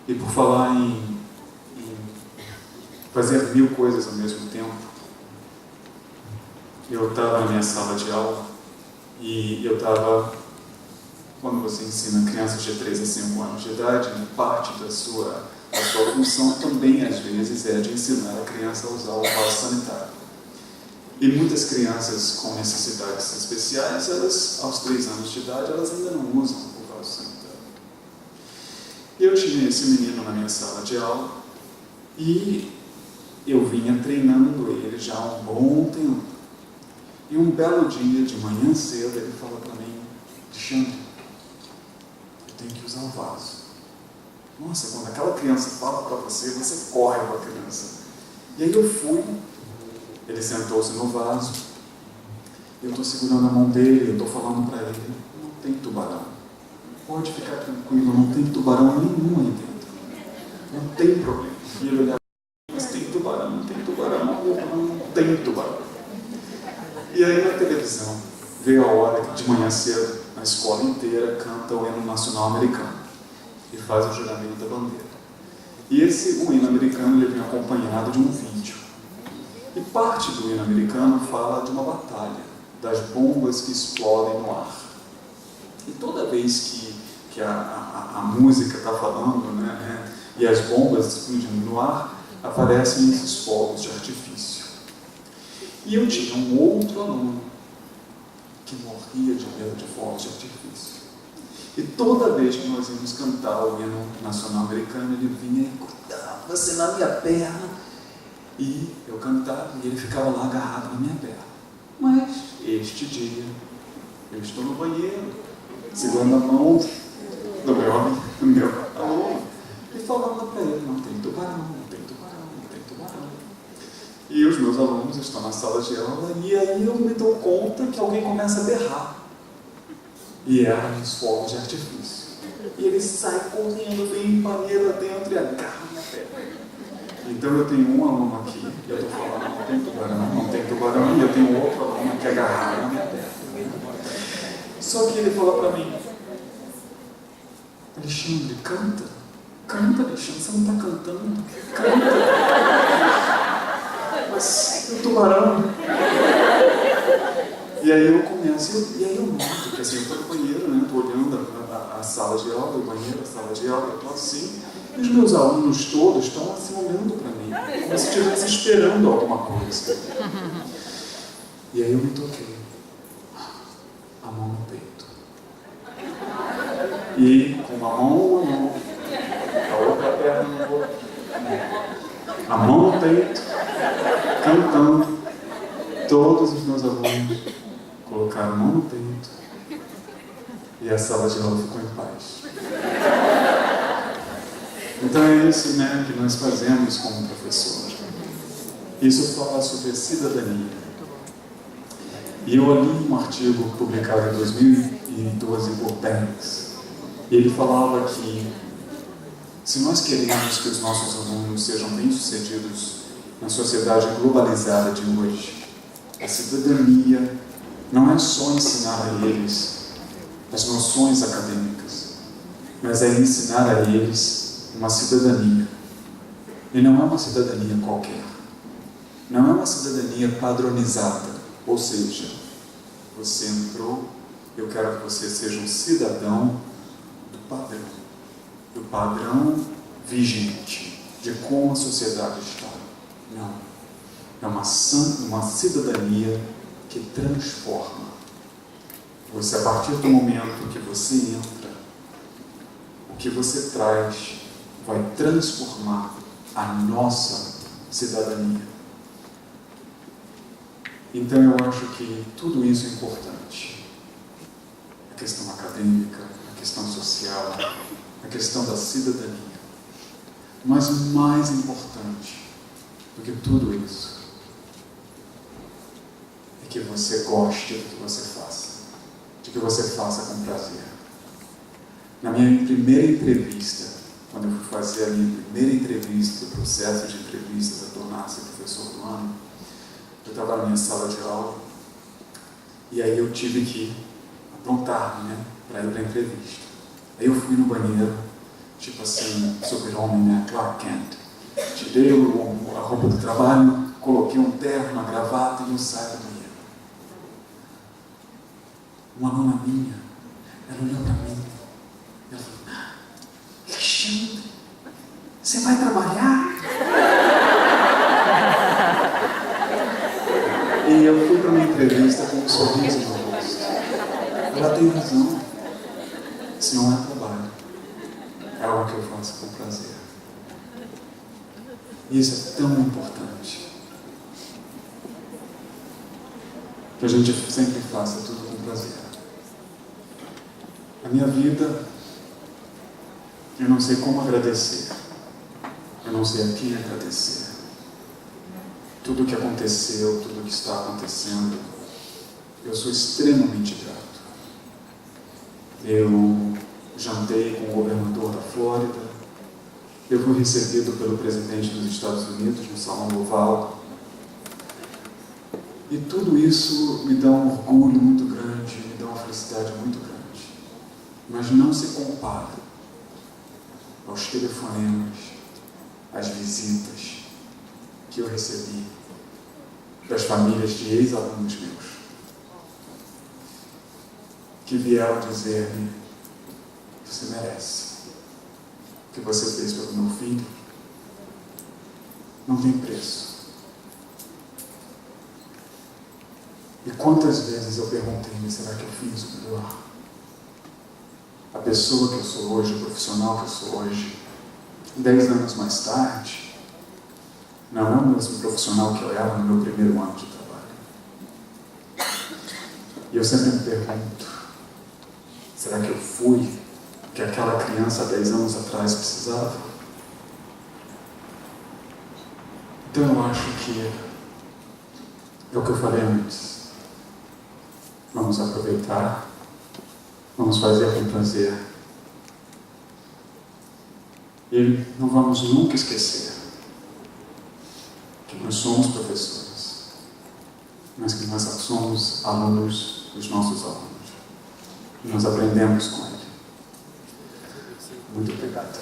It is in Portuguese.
E por falar em fazer 1000 coisas ao mesmo tempo, eu estava na minha sala de aula e eu estava, quando você ensina crianças de 3 a 5 anos de idade, parte da sua função também, às vezes, é de ensinar a criança a usar o vaso sanitário. E muitas crianças com necessidades especiais, elas, aos 3 anos de idade, elas ainda não usam o vaso sanitário. E eu tinha esse menino na minha sala de aula e eu vinha treinando ele já há um bom tempo. E um belo dia, de manhã cedo, ele fala para mim: Alexandre, eu tenho que usar o vaso. Nossa, quando aquela criança fala para você, você corre com a criança. E aí eu fui, ele sentou-se no vaso, eu estou segurando a mão dele, eu estou falando para ele: não tem tubarão. Pode ficar tranquilo, não tem tubarão nenhum aí dentro. Não tem problema. E ele olhava: mas tem tubarão, não tem tubarão, não tem tubarão. E aí na televisão veio a hora que de manhã cedo a escola inteira canta o hino nacional americano e faz o juramento da bandeira. E o hino americano ele vem acompanhado de um vídeo. E parte do hino americano fala de uma batalha, das bombas que explodem no ar. E toda vez que a música está falando, né, e as bombas explodindo no ar, aparecem esses fogos de artifício. E eu tinha um outro aluno que morria de medo de fogos de artifício. E toda vez que nós íamos cantar o hino nacional americano, ele vinha e grudava assim na minha perna, e eu cantava e ele ficava lá agarrado na minha perna. Mas este dia, eu estou no banheiro, segurando a mão do meu aluno e falando para ele: não tem tubarão, não tem tubarão, não tem tubarão. E os meus alunos estão na sala de aula e aí eu me dou conta que alguém começa a berrar. E eram os fogos de artifício. E ele sai correndo, vem banheiro dentro e agarra minha perna. Então eu tenho um aluno aqui, e eu estou falando: não tem tubarão, não tem tubarão, e eu tenho outro aluno que agarra na minha perna. Só que ele falou para mim: Alexandre, canta. Canta, Alexandre, você não está cantando. Canta. Mas o tubarão. E aí eu começo, e aí eu noto que assim, eu estou no banheiro, né? Estou olhando a sala de aula, o banheiro, a sala de aula, eu estou assim, e os meus alunos todos estão assim olhando para mim, como se estivessem esperando alguma coisa. E aí eu me toquei. A mão no peito. E com uma mão, a outra perna no outro. A mão no peito, cantando. Todos os meus alunos colocaram a mão no peito e a sala de aula ficou em paz. Então é isso, né, que nós fazemos como professores. Isso fala sobre cidadania. E eu li um artigo publicado em 2012 por Banks. E ele falava que se nós queremos que os nossos alunos sejam bem-sucedidos na sociedade globalizada de hoje, a cidadania não é só ensinar a eles as noções acadêmicas, mas é ensinar a eles uma cidadania. E não é uma cidadania qualquer. Não é uma cidadania padronizada. Ou seja, você entrou, eu quero que você seja um cidadão do padrão vigente, de como a sociedade está. Não. É uma cidadania que transforma. Você, a partir do momento que você entra, o que você traz vai transformar a nossa cidadania. Então eu acho que tudo isso é importante. A questão acadêmica, a questão social, a questão da cidadania. Mas o mais importante do que tudo isso é que você goste do que você faça, de que você faça com prazer. Na minha primeira entrevista, quando eu fui fazer a minha primeira entrevista, o processo de entrevistas a tornar-se professor do ano, eu estava na minha sala de aula e aí eu tive que aprontar, né, para ir para a entrevista. Aí eu fui no banheiro, tipo assim, super-homem, né? Clark Kent. Tirei a roupa do trabalho, coloquei um terno, uma gravata e eu saio do banheiro. Uma aluna minha, ela olhou para mim, ela falou: Alexandre, você vai trabalhar? E eu fui para uma entrevista com um sorriso no rosto. Ela tem razão. Isso não é trabalho. É algo que eu faço com prazer. E isso é tão importante. Que a gente sempre faça tudo com prazer. A minha vida, eu não sei como agradecer. Eu não sei a quem agradecer. Tudo o que aconteceu, tudo o que está acontecendo, eu sou extremamente grato. Eu jantei com o governador da Flórida, eu fui recebido pelo presidente dos Estados Unidos no Salão Oval, e tudo isso me dá um orgulho muito grande, me dá uma felicidade muito grande, mas não se compara aos telefonemas, às visitas que eu recebi das famílias de ex-alunos meus, que vieram dizer-me: você merece. O que você fez pelo meu filho não tem preço. E quantas vezes eu perguntei-me: será que eu fiz o melhor? A pessoa que eu sou hoje, o profissional que eu sou hoje, 10 anos mais tarde, não é o mesmo profissional que eu era no meu primeiro ano de trabalho. E eu sempre me pergunto: será que eu fui o que aquela criança 10 anos atrás precisava? Então eu acho que é o que eu falei antes. Vamos aproveitar, vamos fazer com prazer. E não vamos nunca esquecer que nós somos professores, mas que nós somos alunos dos nossos alunos. E nós aprendemos com ele. Muito obrigado.